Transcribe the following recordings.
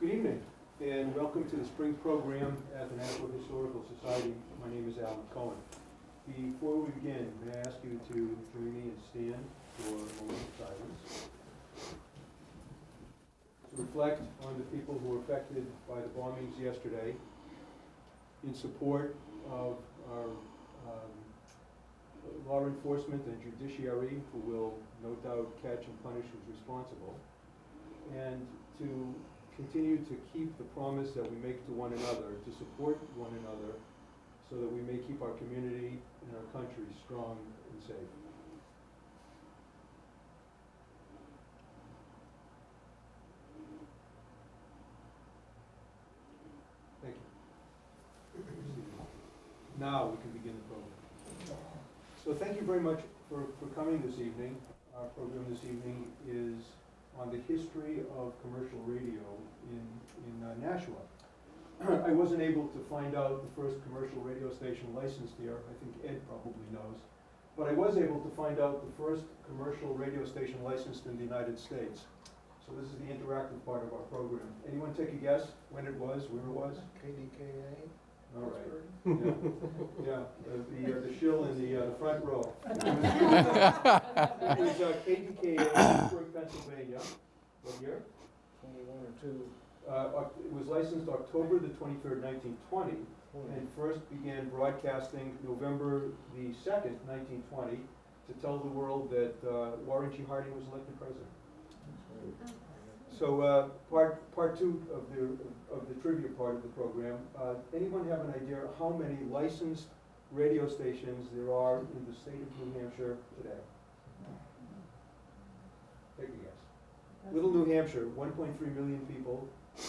Good evening, and welcome to the spring program at the Nashua Historical Society. My name is Alan Cohen. Before we begin, may I ask you to join me and stand for a moment of silence to reflect on the people who were affected by the bombings yesterday, in support of our law enforcement and judiciary, who will no doubt catch and punish who's responsible, and to continue to keep the promise that we make to one another, to support one another, so that we may keep our community and our country strong and safe. Thank you. Now we can begin the program. So thank you very much for coming this evening. Our program this evening is on the history of commercial radio in Nashua. I wasn't able to find out the first commercial radio station licensed here. I think Ed probably knows. But I was able to find out the first commercial radio station licensed in the United States. So this is the interactive part of our program. Anyone take a guess when it was, where it was? KDKA. All right. Yeah, the shill in the front row. It was KDKA, Pittsburgh, Pennsylvania. What year? 21 or 2. It was licensed October the 23rd, 1920, and first began broadcasting November the 2nd, 1920, to tell the world that Warren G. Harding was elected president. So part two of the trivia part of the program. Anyone have an idea how many licensed radio stations there are in the state of New Hampshire today? Take a guess. Little New Hampshire, 1.3 million people. A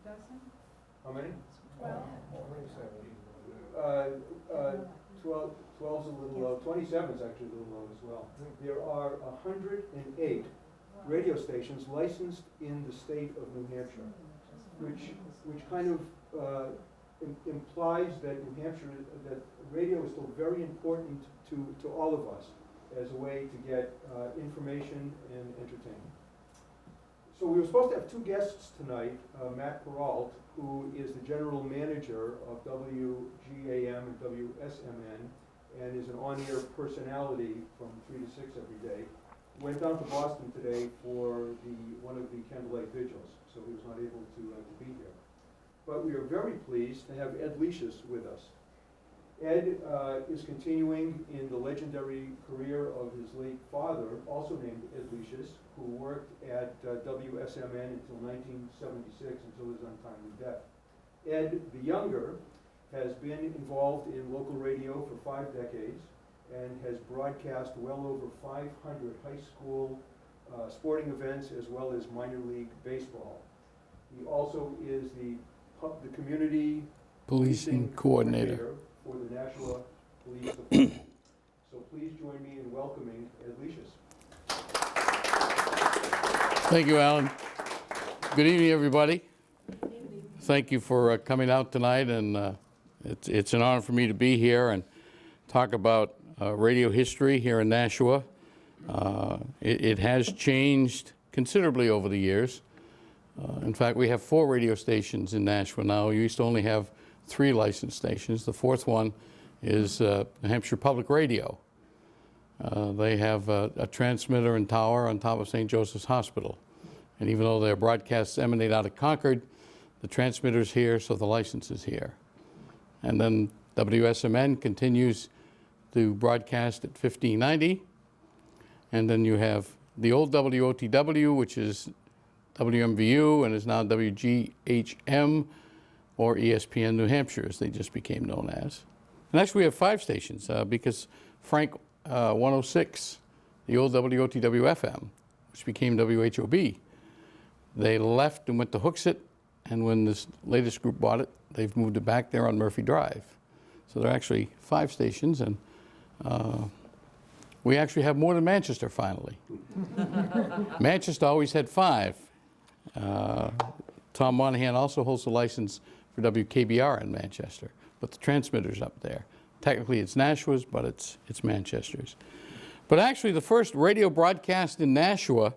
dozen? How many? 12. 12's a little low. 27's actually a little low as well. There are 108 radio stations licensed in the state of New Hampshire, which kind of implies that New Hampshire, that radio is still very important to all of us as a way to get information and entertainment. So we were supposed to have two guests tonight, Matt Peralt, who is the general manager of WGAM and WSMN, and is an on-air personality from 3 to 6 every day. Went down to Boston today for one of the candlelight vigils, so he was not able to be here. But we are very pleased to have Ed Lecius with us. Ed is continuing in the legendary career of his late father, also named Ed Lecius, who worked at WSMN until 1976, until his untimely death. Ed, the younger, has been involved in local radio for 5 decades and has broadcast well over 500 high school sporting events as well as minor league baseball. He also is the community policing coordinator for the Nashua Police Department. So please join me in welcoming Ed Lecius. Thank you, Alan. Good evening, everybody. Thank you for coming out tonight, and it's an honor for me to be here and talk about radio history here in Nashua. It has changed considerably over the years. In fact, we have 4 radio stations in Nashua now. We used to only have 3 licensed stations. The 4th one is New Hampshire Public Radio. They have a transmitter and tower on top of St. Joseph's Hospital. And even though their broadcasts emanate out of Concord, the transmitter's here, so the license is here. And then WSMN continues to broadcast at 1590. And then you have the old WOTW, which is WMVU, and is now WGHM, or ESPN New Hampshire, as they just became known as. And actually we have 5 stations, because Frank 106, the old WOTW-FM, which became WHOB, they left and went to Hooksett, and when this latest group bought it, they've moved it back there on Murphy Drive. So there are actually 5 stations, and we actually have more than Manchester finally. Manchester always had 5. Tom Monahan also holds the license for WKBR in Manchester, but the transmitter's up there. Technically it's Nashua's, but it's Manchester's. But actually the first radio broadcast in Nashua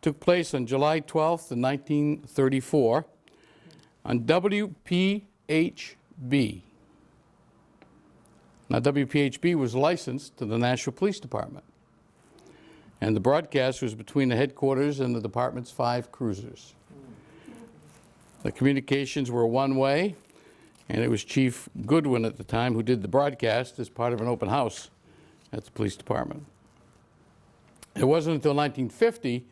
took place on July 12th, 1934, on WPHB. Now, WPHB was licensed to the Nashua Police Department, and the broadcast was between the headquarters and the department's 5 cruisers. The communications were one-way, and it was Chief Goodwin at the time who did the broadcast as part of an open house at the police department. It wasn't until 1950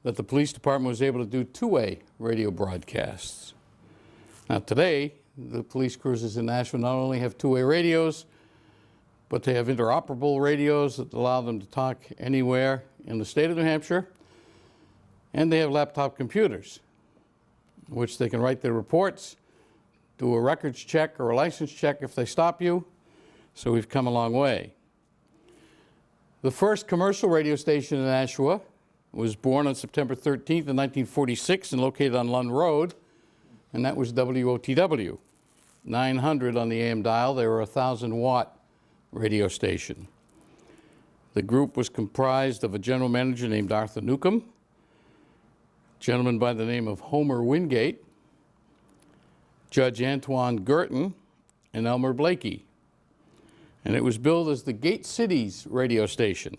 that the police department was able to do two-way radio broadcasts. Now today, the police cruisers in Nashua not only have two-way radios, but they have interoperable radios that allow them to talk anywhere in the state of New Hampshire, and they have laptop computers, which they can write their reports, do a records check or a license check if they stop you. So we've come a long way. The first commercial radio station in Nashua was born on September 13th, 1946 and located on Lund Road, and that was WOTW. 900 on the AM dial. They were a 1,000-watt radio station. The group was comprised of a general manager named Arthur Newcomb, a gentleman by the name of Homer Wingate, Judge Antoine Girton, and Elmer Blakey. And it was billed as the Gate Cities radio station.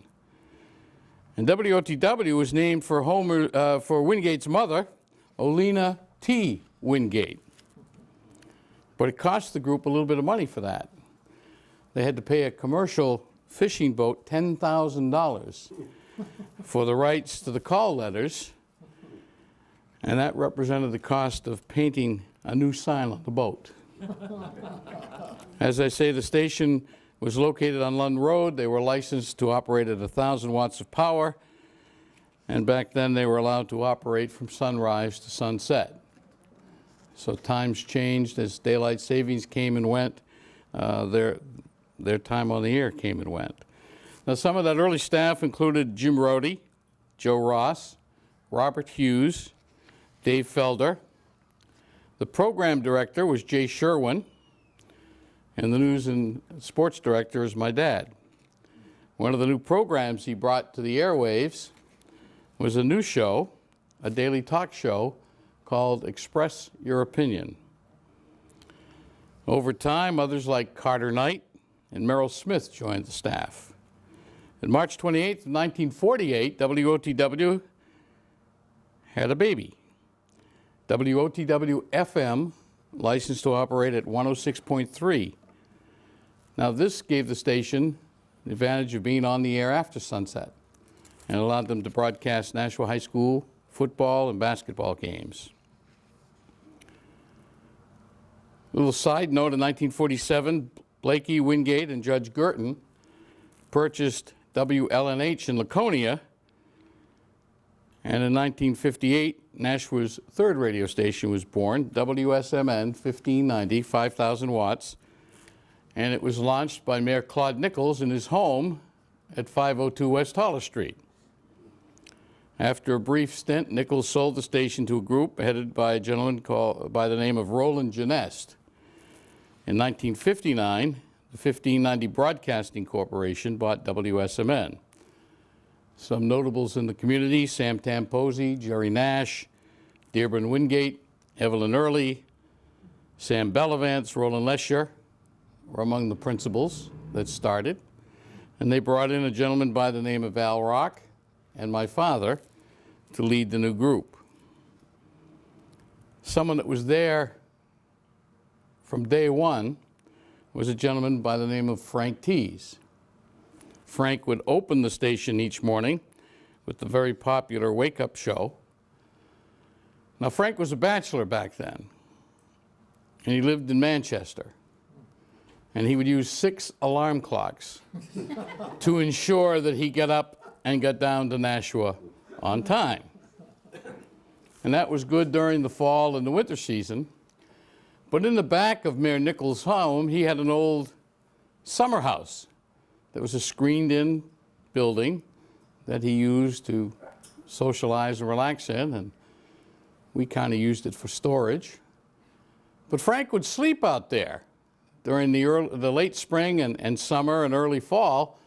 And WOTW was named for for Wingate's mother, Olena T. Wingate. But it cost the group a little bit of money for that. They had to pay a commercial fishing boat $10,000 for the rights to the call letters, and that represented the cost of painting a new sign on the boat. As I say, the station was located on Lund Road. They were licensed to operate at 1,000 watts of power, and back then they were allowed to operate from sunrise to sunset. So times changed as daylight savings came and went. Their time on the air came and went. Now, some of that early staff included Jim Rohde, Joe Ross, Robert Hughes, Dave Felder. The program director was Jay Sherwin, and the news and sports director is my dad. One of the new programs he brought to the airwaves was a new show, a daily talk show called Express Your Opinion. Over time, others like Carter Knight and Merrill Smith joined the staff. On March 28th, 1948, WOTW had a baby. WOTW-FM, licensed to operate at 106.3. Now, this gave the station the advantage of being on the air after sunset and allowed them to broadcast Nashua High School football and basketball games. A little side note, in 1947, Blakey, Wingate, and Judge Girton purchased WLNH in Laconia, and in 1958, Nashua's third radio station was born, WSMN 1590, 5,000 watts, and it was launched by Mayor Claude Nichols in his home at 502 West Hollis Street. After a brief stint, Nichols sold the station to a group headed by a gentleman called by the name of Roland Genest. In 1959, the 1590 Broadcasting Corporation bought WSMN. Some notables in the community: Sam Tamposi, Jerry Nash, Dearborn Wingate, Evelyn Early, Sam Bellavance, Roland Lecius were among the principals that started. And they brought in a gentleman by the name of Al Rock and my father to lead the new group. Someone that was there from day one was a gentleman by the name of Frank Tees. Frank would open the station each morning with the very popular Wake Up show. Now, Frank was a bachelor back then, and he lived in Manchester. And he would use 6 alarm clocks to ensure that he got up and got down to Nashua on time. And that was good during the fall and the winter season. But in the back of Mayor Nichols' home, he had an old summer house that was a screened-in building that he used to socialize and relax in, and we kind of used it for storage. But Frank would sleep out there during the late spring and summer and early fall,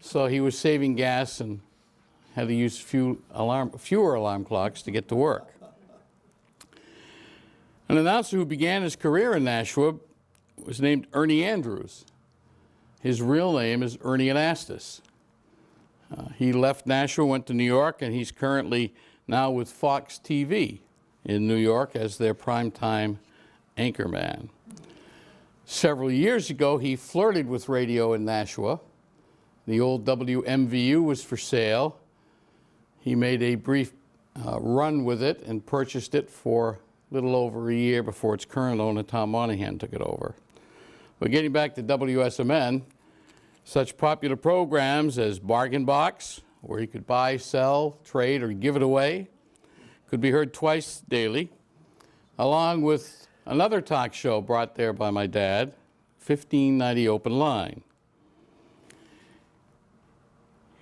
so he was saving gas and had to use fewer alarm clocks to get to work. An announcer who began his career in Nashua was named Ernie Andrews. His real name is Ernie Anastas. He left Nashua, went to New York, and he's currently now with Fox TV in New York as their primetime anchorman. Several years ago, he flirted with radio in Nashua. The old WMVU was for sale. He made a brief run with it and purchased it for a little over a year before its current owner, Tom Monahan, took it over. But getting back to WSMN, such popular programs as Bargain Box, where you could buy, sell, trade, or give it away, could be heard twice daily, along with another talk show brought there by my dad, 1590 Open Line.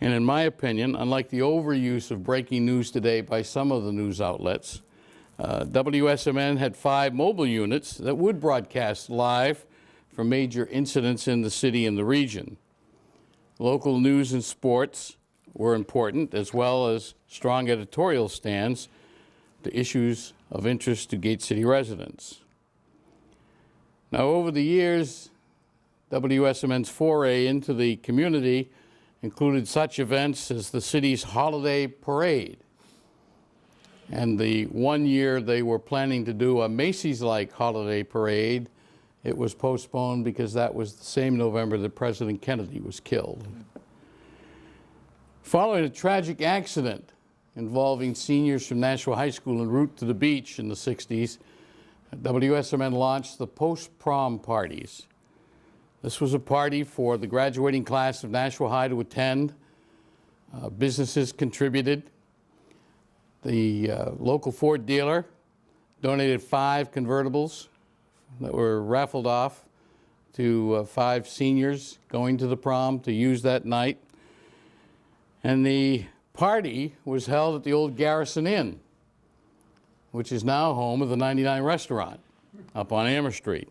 And in my opinion, unlike the overuse of breaking news today by some of the news outlets, WSMN had 5 mobile units that would broadcast live from major incidents in the city and the region. Local news and sports were important, as well as strong editorial stands to issues of interest to Gate City residents. Now, over the years, WSMN's foray into the community included such events as the city's holiday parade. And the one year they were planning to do a Macy's-like holiday parade, it was postponed because that was the same November that President Kennedy was killed. Following a tragic accident involving seniors from Nashua High School en route to the beach in the 60s, WSMN launched the post-prom parties. This was a party for the graduating class of Nashua High to attend. Businesses contributed. The local Ford dealer donated 5 convertibles that were raffled off to 5 seniors going to the prom to use that night. And the party was held at the old Garrison Inn, which is now home of the 99 restaurant up on Amher Street.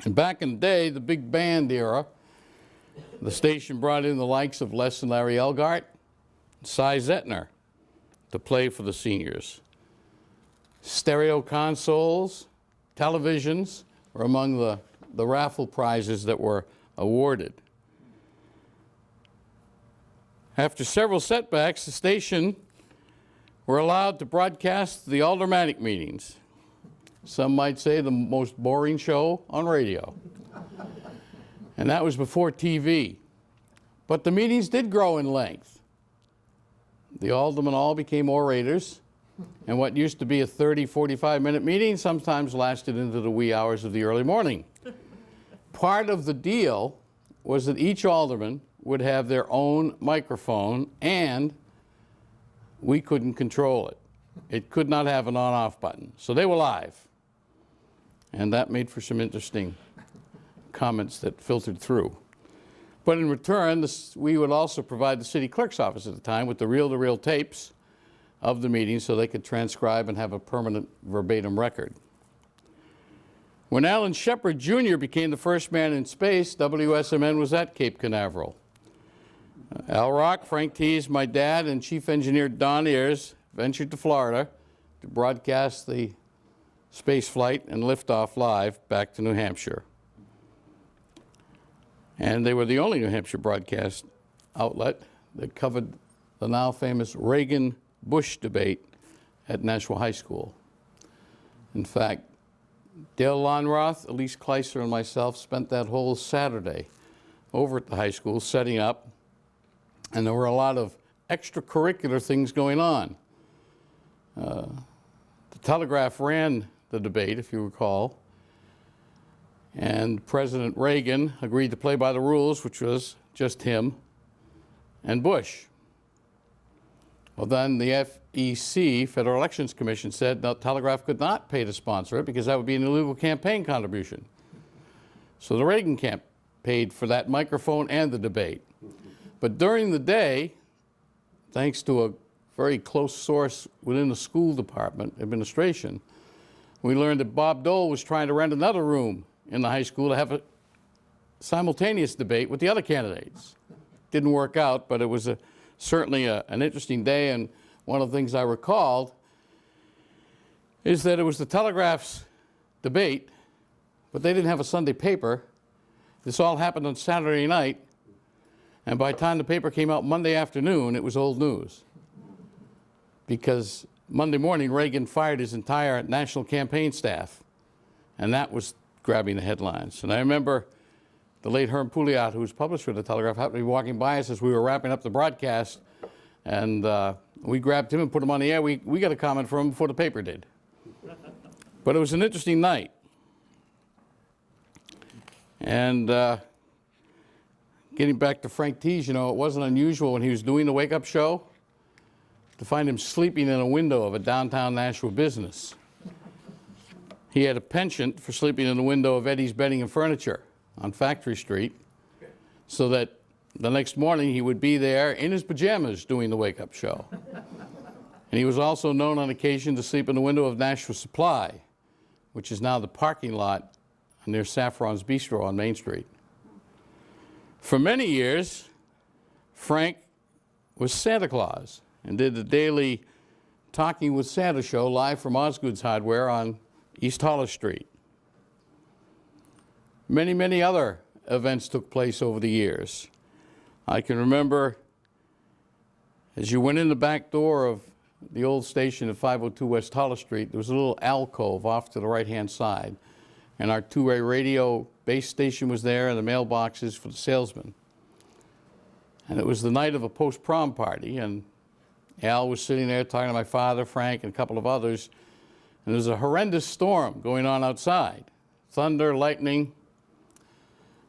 And back in the day, the big band era, the station brought in the likes of Les and Larry Elgart, and Cy Zettner to play for the seniors. Stereo consoles, televisions were among the raffle prizes that were awarded. After several setbacks, the station were allowed to broadcast the aldermanic meetings. Some might say the most boring show on radio. And that was before TV. But the meetings did grow in length. The aldermen all became orators, and what used to be a 30, 45-minute meeting sometimes lasted into the wee hours of the early morning. Part of the deal was that each alderman would have their own microphone, and we couldn't control it. It could not have an on-off button. So they were live. And that made for some interesting comments that filtered through. But in return, we would also provide the city clerk's office at the time with the reel-to-reel tapes of the meetings so they could transcribe and have a permanent verbatim record. When Alan Shepard Jr. became the first man in space, WSMN was at Cape Canaveral. Al Rock, Frank Tees, my dad, and Chief Engineer Don Ayers ventured to Florida to broadcast the space flight and liftoff live back to New Hampshire. And they were the only New Hampshire broadcast outlet that covered the now famous Reagan-Bush debate at Nashua High School. In fact, Dale Lonroth, Elise Kleiser, and myself spent that whole Saturday over at the high school setting up, and there were a lot of extracurricular things going on. The Telegraph ran the debate, if you recall, and President Reagan agreed to play by the rules, which was just him and Bush. Well, then the FEC, Federal Elections Commission, said no, Telegraph could not pay to sponsor it because that would be an illegal campaign contribution. So the Reagan camp paid for that microphone and the debate. But during the day, thanks to a very close source within the school department administration, we learned that Bob Dole was trying to rent another room in the high school to have a simultaneous debate with the other candidates. Didn't work out, but it was a certainly an interesting day, and one of the things I recalled is that it was the Telegraph's debate, but they didn't have a Sunday paper. This all happened on Saturday night, and by the time the paper came out Monday afternoon, it was old news. Because Monday morning, Reagan fired his entire national campaign staff, and that was grabbing the headlines. And I remember the late Herm Pouliot, who was publisher of the Telegraph, happened to be walking by us as we were wrapping up the broadcast, and we grabbed him and put him on the air. We got a comment from him before the paper did. But it was an interesting night. And getting back to Frank Tees, you know, it wasn't unusual when he was doing the wake-up show to find him sleeping in a window of a downtown Nashua business. He had a penchant for sleeping in the window of Eddie's Bedding and Furniture on Factory Street, so that the next morning he would be there in his pajamas doing the wake-up show. And he was also known on occasion to sleep in the window of Nashua Supply, which is now the parking lot near Saffron's Bistro on Main Street. For many years, Frank was Santa Claus and did the daily Talking with Santa show live from Osgood's Hardware on East Hollis Street. Many, many other events took place over the years. I can remember as you went in the back door of the old station at 502 West Hollis Street, there was a little alcove off to the right-hand side, and our two-way radio base station was there and the mailboxes for the salesmen. And it was the night of a post-prom party, and Al was sitting there talking to my father, Frank, and a couple of others, and there was a horrendous storm going on outside. Thunder, lightning.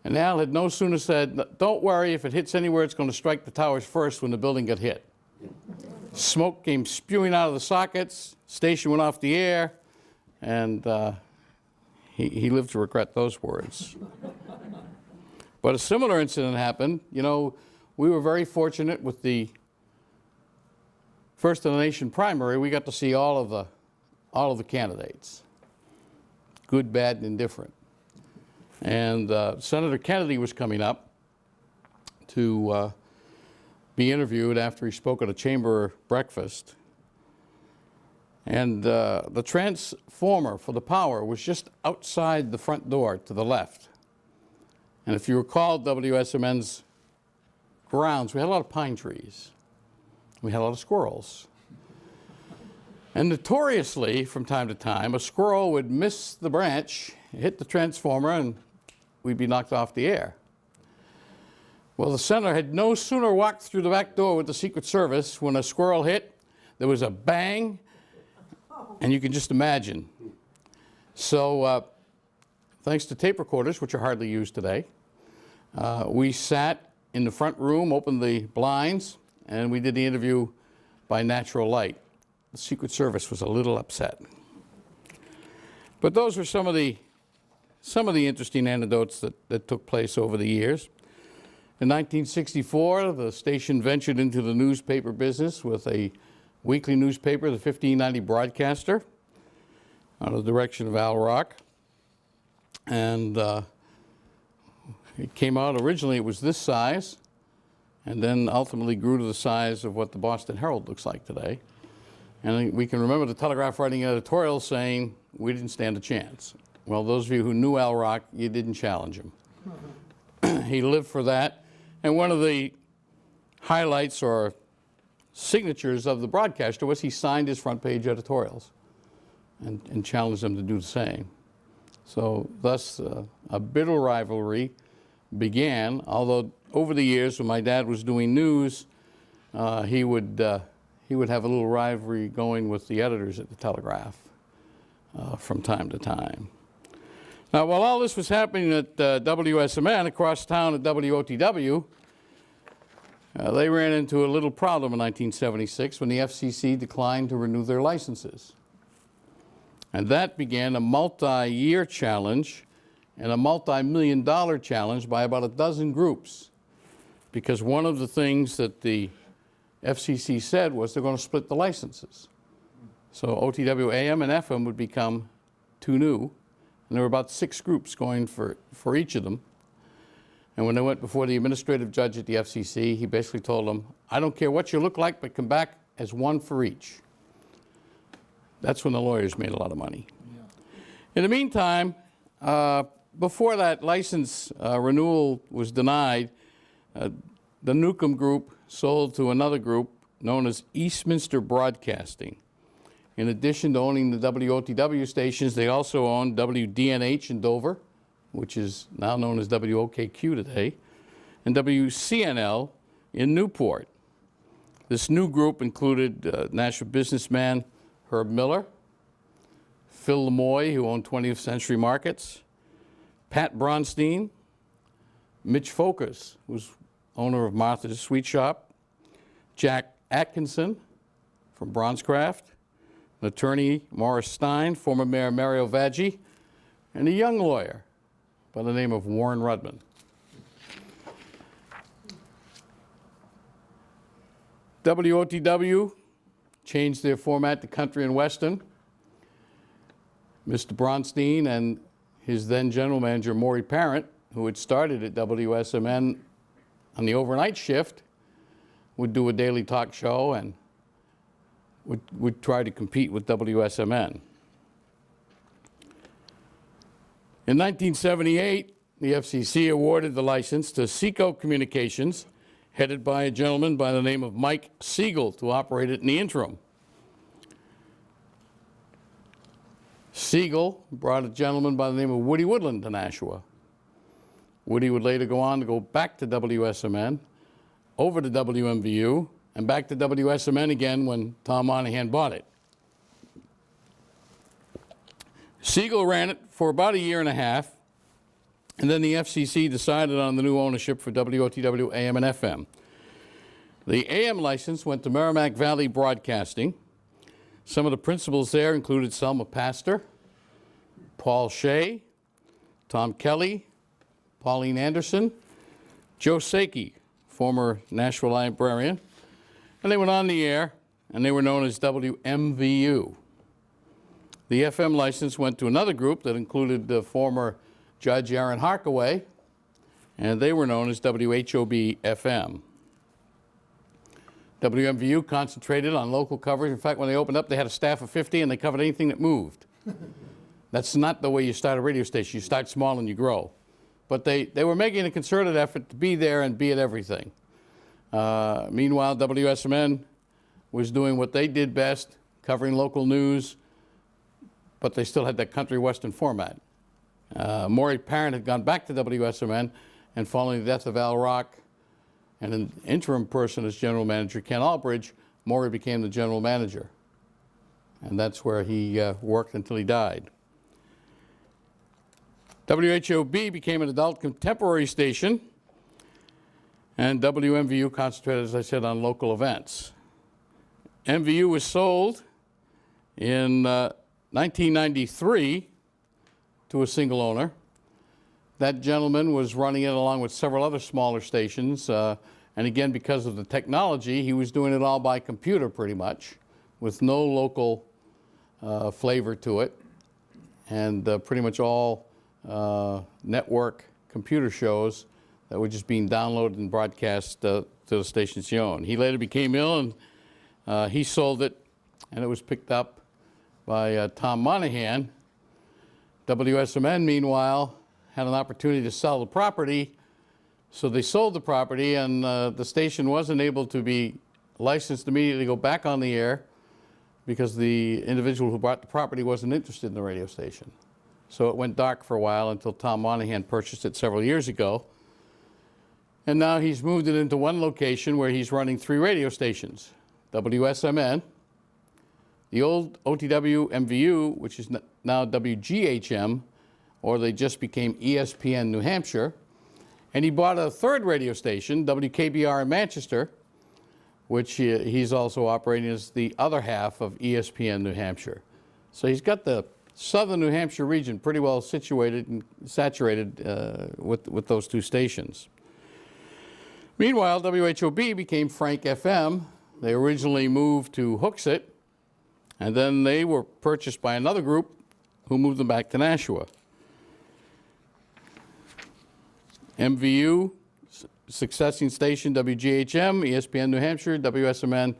And Al had no sooner said, "Don't worry, if it hits anywhere, it's going to strike the towers first," when the building got hit. Smoke came spewing out of the sockets, station went off the air, and he lived to regret those words. But a similar incident happened. You know, we were very fortunate with the First in the Nation primary. We got to see all of the candidates, good, bad, and indifferent. And Senator Kennedy was coming up to be interviewed after he spoke at a chamber breakfast. And the transformer for the power was just outside the front door to the left. And if you recall WSMN's grounds, we had a lot of pine trees. We had a lot of squirrels. And notoriously, from time to time, a squirrel would miss the branch, hit the transformer, and we'd be knocked off the air. Well, the senator had no sooner walked through the back door with the Secret Service when a squirrel hit. There was a bang, and you can just imagine. So thanks to tape recorders, which are hardly used today, we sat in the front room, opened the blinds, and we did the interview by natural light. The Secret Service was a little upset. But those were some of the interesting anecdotes that took place over the years. In 1964, the station ventured into the newspaper business with a weekly newspaper, the 1590 Broadcaster, under the direction of Al Rock. And it came out, originally it was this size, and then ultimately grew to the size of what the Boston Herald looks like today. And we can remember the Telegraph writing editorials saying, "We didn't stand a chance." Well, those of you who knew Al Rock, you didn't challenge him. He lived for that. And one of the highlights or signatures of the broadcaster was he signed his front page editorials and challenged them to do the same. So thus a bitter rivalry began, although over the years when my dad was doing news, he would have a little rivalry going with the editors at the Telegraph from time to time. Now, while all this was happening at WSMN, across town at WOTW, they ran into a little problem in 1976 when the FCC declined to renew their licenses. And that began a multi-year challenge and a multi-million-dollar challenge by about a dozen groups, because one of the things that the FCC said was they're going to split the licenses. So OTW AM and FM would become two new, and there were about 6 groups going for each of them. And when they went before the administrative judge at the FCC, he basically told them, I don't care what you look like, but come back as one for each. That's when the lawyers made a lot of money. Yeah. In the meantime, before that license renewal was denied, the Newcomb Group sold to another group known as Eastminster Broadcasting. In addition to owning the WOTW stations, they also owned WDNH in Dover, which is now known as WOKQ today, and WCNL in Newport. This new group included Nashua businessman Herb Miller, Phil Lemoy, who owned 20th Century Markets, Pat Bronstein, Mitch Focus, who was owner of Martha's Sweet Shop, Jack Atkinson from Bronzecraft, an attorney Morris Stein, former Mayor Mario Vaggi, and a young lawyer by the name of Warren Rudman. WOTW changed their format to country and western. Mr. Bronstein and his then general manager, Maury Parent, who had started at WSMN on the overnight shift, would do a daily talk show and would try to compete with WSMN. In 1978, the FCC awarded the license to Seco Communications, headed by a gentleman by the name of Mike Siegel, to operate it in the interim. Siegel brought a gentleman by the name of Woody Woodland to Nashua. Woody would later go on to go back to WSMN, over to WMVU, and back to WSMN again when Tom Monahan bought it. Siegel ran it for about a year and a half, and then the FCC decided on the new ownership for WOTW AM and FM. The AM license went to Merrimack Valley Broadcasting. Some of the principals there included Selma Pastor, Paul Shea, Tom Kelly, Pauline Anderson, Joe Sakey, former Nashua librarian, and they went on the air, and they were known as WMVU. The FM license went to another group that included the former Judge Aaron Harkaway, and they were known as WHOB-FM. WMVU concentrated on local coverage. In fact, when they opened up, they had a staff of 50, and they covered anything that moved. That's not the way you start a radio station. You start small and you grow. But they were making a concerted effort to be there and be at everything. Meanwhile, WSMN was doing what they did best, covering local news, but they still had that country western format. Maury Parent had gone back to WSMN, and following the death of Al Rock and an interim person as general manager, Ken Albridge, Maury became the general manager. And that's where he worked until he died. WHOB became an adult contemporary station, and WMVU concentrated, as I said, on local events. MVU was sold in 1993 to a single owner. That gentleman was running it along with several other smaller stations, and again, because of the technology, he was doing it all by computer pretty much, with no local flavor to it, and pretty much all network computer shows that were just being downloaded and broadcast to the stations he owned. He later became ill, and he sold it, and it was picked up by Tom Monahan. WSMN, meanwhile, had an opportunity to sell the property, so they sold the property, and the station wasn't able to be licensed immediately to go back on the air because the individual who bought the property wasn't interested in the radio station. So it went dark for a while until Tom Monahan purchased it several years ago. And now he's moved it into one location where he's running 3 radio stations: WSMN, the old OTW MVU, which is now WGHM, or they just became ESPN New Hampshire. And he bought a 3rd radio station, WKBR in Manchester, which he's also operating as the other half of ESPN New Hampshire. So he's got the southern New Hampshire region pretty well situated and saturated with those 2 stations. Meanwhile, WHOB became Frank FM. They originally moved to Hooksett, and then they were purchased by another group who moved them back to Nashua. MVU, successing station, WGHM, ESPN New Hampshire, WSMN.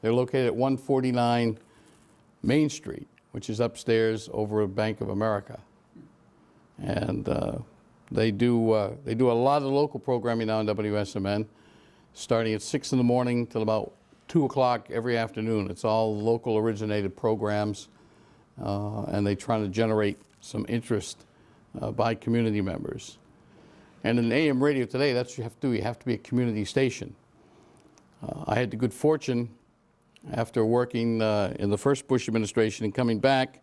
They're located at 149 Main Street, which is upstairs over at Bank of America. And they do a lot of local programming now on WSMN, starting at 6 in the morning till about 2 o'clock every afternoon. It's all local originated programs, and they're trying to generate some interest by community members. And in AM radio today, that's what you have to do. You have to be a community station. I had the good fortune, after working in the first Bush administration and coming back,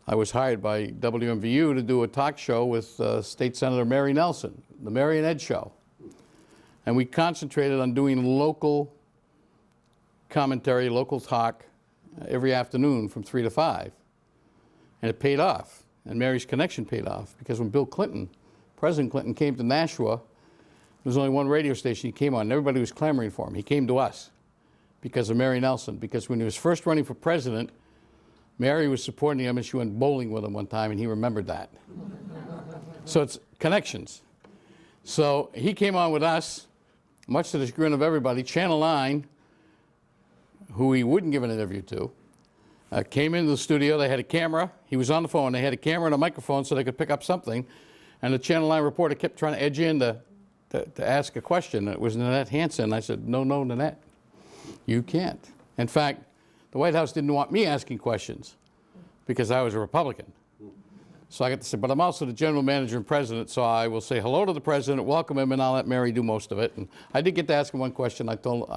I was hired by WMVU to do a talk show with State Senator Mary Nelson, the Mary and Ed Show. And we concentrated on doing local commentary, local talk every afternoon from 3 to 5. And it paid off. And Mary's connection paid off, because when Bill Clinton, President Clinton, came to Nashua, there was only one radio station he came on, and everybody was clamoring for him. He came to us because of Mary Nelson, because when he was first running for president, Mary was supporting him, and she went bowling with him one time, and he remembered that. So it's connections. So he came on with us, much to the chagrin of everybody. Channel 9, who he wouldn't give an interview to, came into the studio. They had a camera. He was on the phone. They had a camera and a microphone so they could pick up something. And the Channel 9 reporter kept trying to edge in to ask a question. It was Nanette Hansen. I said, no, Nanette, you can't. In fact, the White House didn't want me asking questions because I was a Republican. So I got to say, but I'm also the general manager and president, so I will say hello to the president, welcome him, and I'll let Mary do most of it. And I did get to ask him one question. I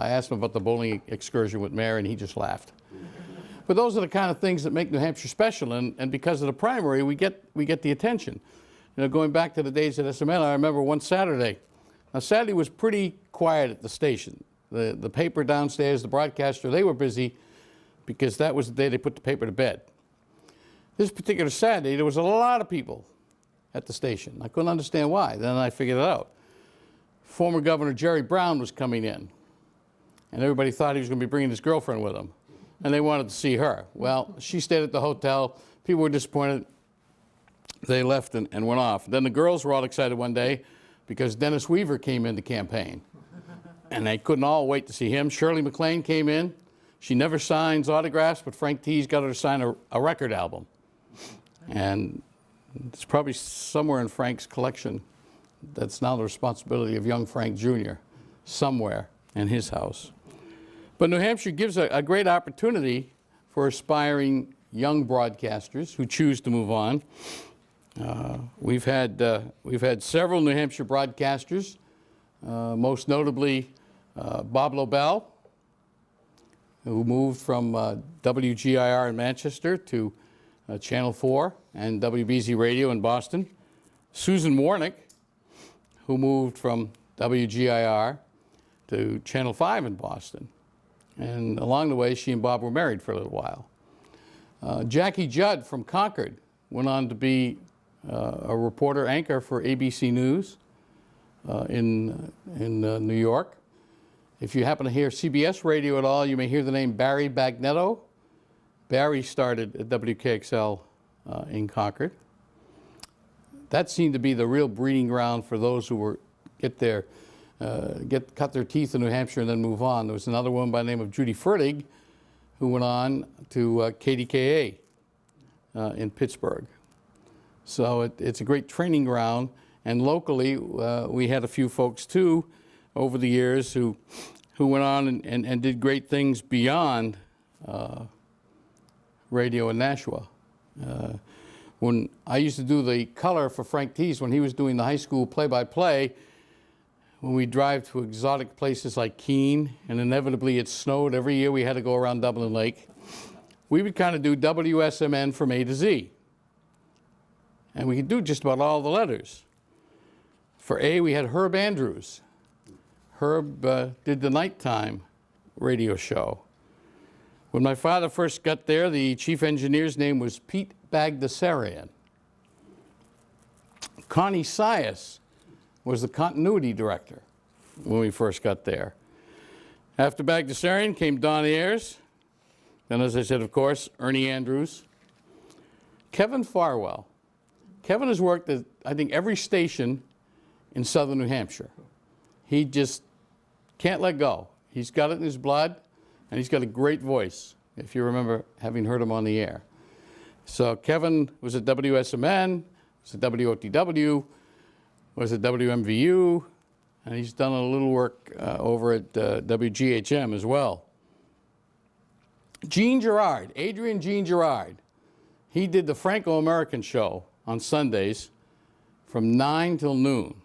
asked him about the bowling excursion with Mary, and he just laughed. But those are the kind of things that make New Hampshire special, and because of the primary, we get the attention. You know, going back to the days at SMN, I remember one Saturday. Now, Saturday was pretty quiet at the station. The paper downstairs, the broadcaster, they were busy because that was the day they put the paper to bed. This particular Saturday, there was a lot of people at the station. I couldn't understand why. Then I figured it out. Former Governor Jerry Brown was coming in, and everybody thought he was going to be bringing his girlfriend with him, and they wanted to see her. Well, she stayed at the hotel. People were disappointed. They left and went off. Then the girls were all excited one day because Dennis Weaver came in to campaign, and they couldn't all wait to see him. Shirley MacLaine came in. She never signs autographs, but Frank Tees got her to sign a record album. And it's probably somewhere in Frank's collection. That's now the responsibility of young Frank Jr., somewhere in his house. But New Hampshire gives a great opportunity for aspiring young broadcasters who choose to move on. We've had several New Hampshire broadcasters, most notably Bob Lobel, who moved from WGIR in Manchester to Channel 4 and WBZ Radio in Boston. Susan Warnick, who moved from WGIR to Channel 5 in Boston. And along the way, she and Bob were married for a little while. Jackie Judd from Concord went on to be a reporter anchor for ABC News in New York. If you happen to hear CBS radio at all, you may hear the name Barry Bagnetto. Barry started at WKXL in Concord. That seemed to be the real breeding ground for those who cut their teeth in New Hampshire and then move on. There was another woman by the name of Judy Fertig who went on to KDKA in Pittsburgh. So it's a great training ground. And locally, we had a few folks too over the years who went on and did great things beyond radio in Nashua. When I used to do the color for Frank Tees when he was doing the high school play-by-play, when we drive to exotic places like Keene, and inevitably it snowed every year, we had to go around Dublin Lake, we would kind of do WSMN from A to Z. And we could do just about all the letters. For A, we had Herb Andrews. Herb did the nighttime radio show. When my father first got there, the chief engineer's name was Pete Bagdasarian. Connie Sias was the continuity director when we first got there. After Bagdasarian came Don Ayers. Then, as I said, of course, Ernie Andrews. Kevin Farwell Kevin has worked at, I think, every station in southern New Hampshire. He just can't let go. He's got it in his blood, and he's got a great voice, if you remember having heard him on the air. So Kevin was at WSMN, was at WOTW, was at WMVU, and he's done a little work over at WGHM as well. Gene Gerard, Adrian Gene Gerard, he did the Franco-American show on Sundays from 9 till noon.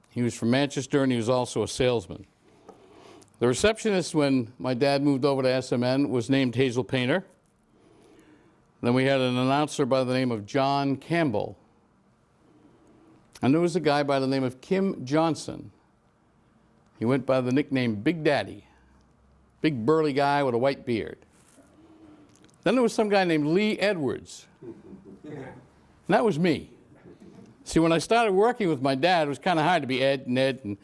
He was from Manchester, and he was also a salesman. The receptionist when my dad moved over to SMN was named Hazel Painter. Then we had an announcer by the name of John Campbell. And there was a guy by the name of Kim Johnson. He went by the nickname Big Daddy. Big burly guy with a white beard. Then there was some guy named Lee Edwards. And that was me. See, when I started working with my dad, it was kind of hard to be Ed and Ed, and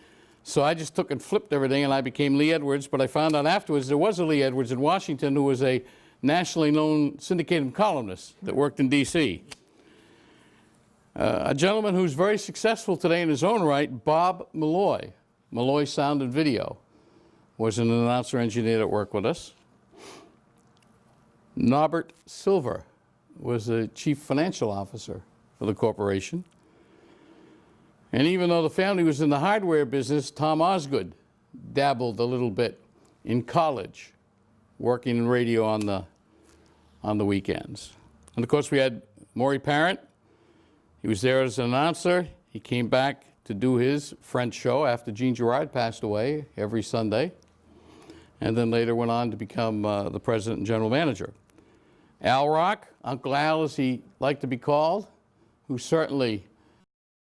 so I just took and flipped everything, and I became Lee Edwards, but I found out afterwards there was a Lee Edwards in Washington who was a nationally known syndicated columnist that worked in D.C. A gentleman who's very successful today in his own right, Bob Malloy, Malloy Sound and Video, was an announcer engineer that worked with us. Norbert Silver was the chief financial officer for the corporation. And even though the family was in the hardware business, Tom Osgood dabbled a little bit in college, working in radio on the weekends. And of course we had Maury Parent. He was there as an announcer. He came back to do his French show after Gene Gerard passed away every Sunday, and then later went on to become the president and general manager. Al Rock, Uncle Al as he liked to be called, who certainly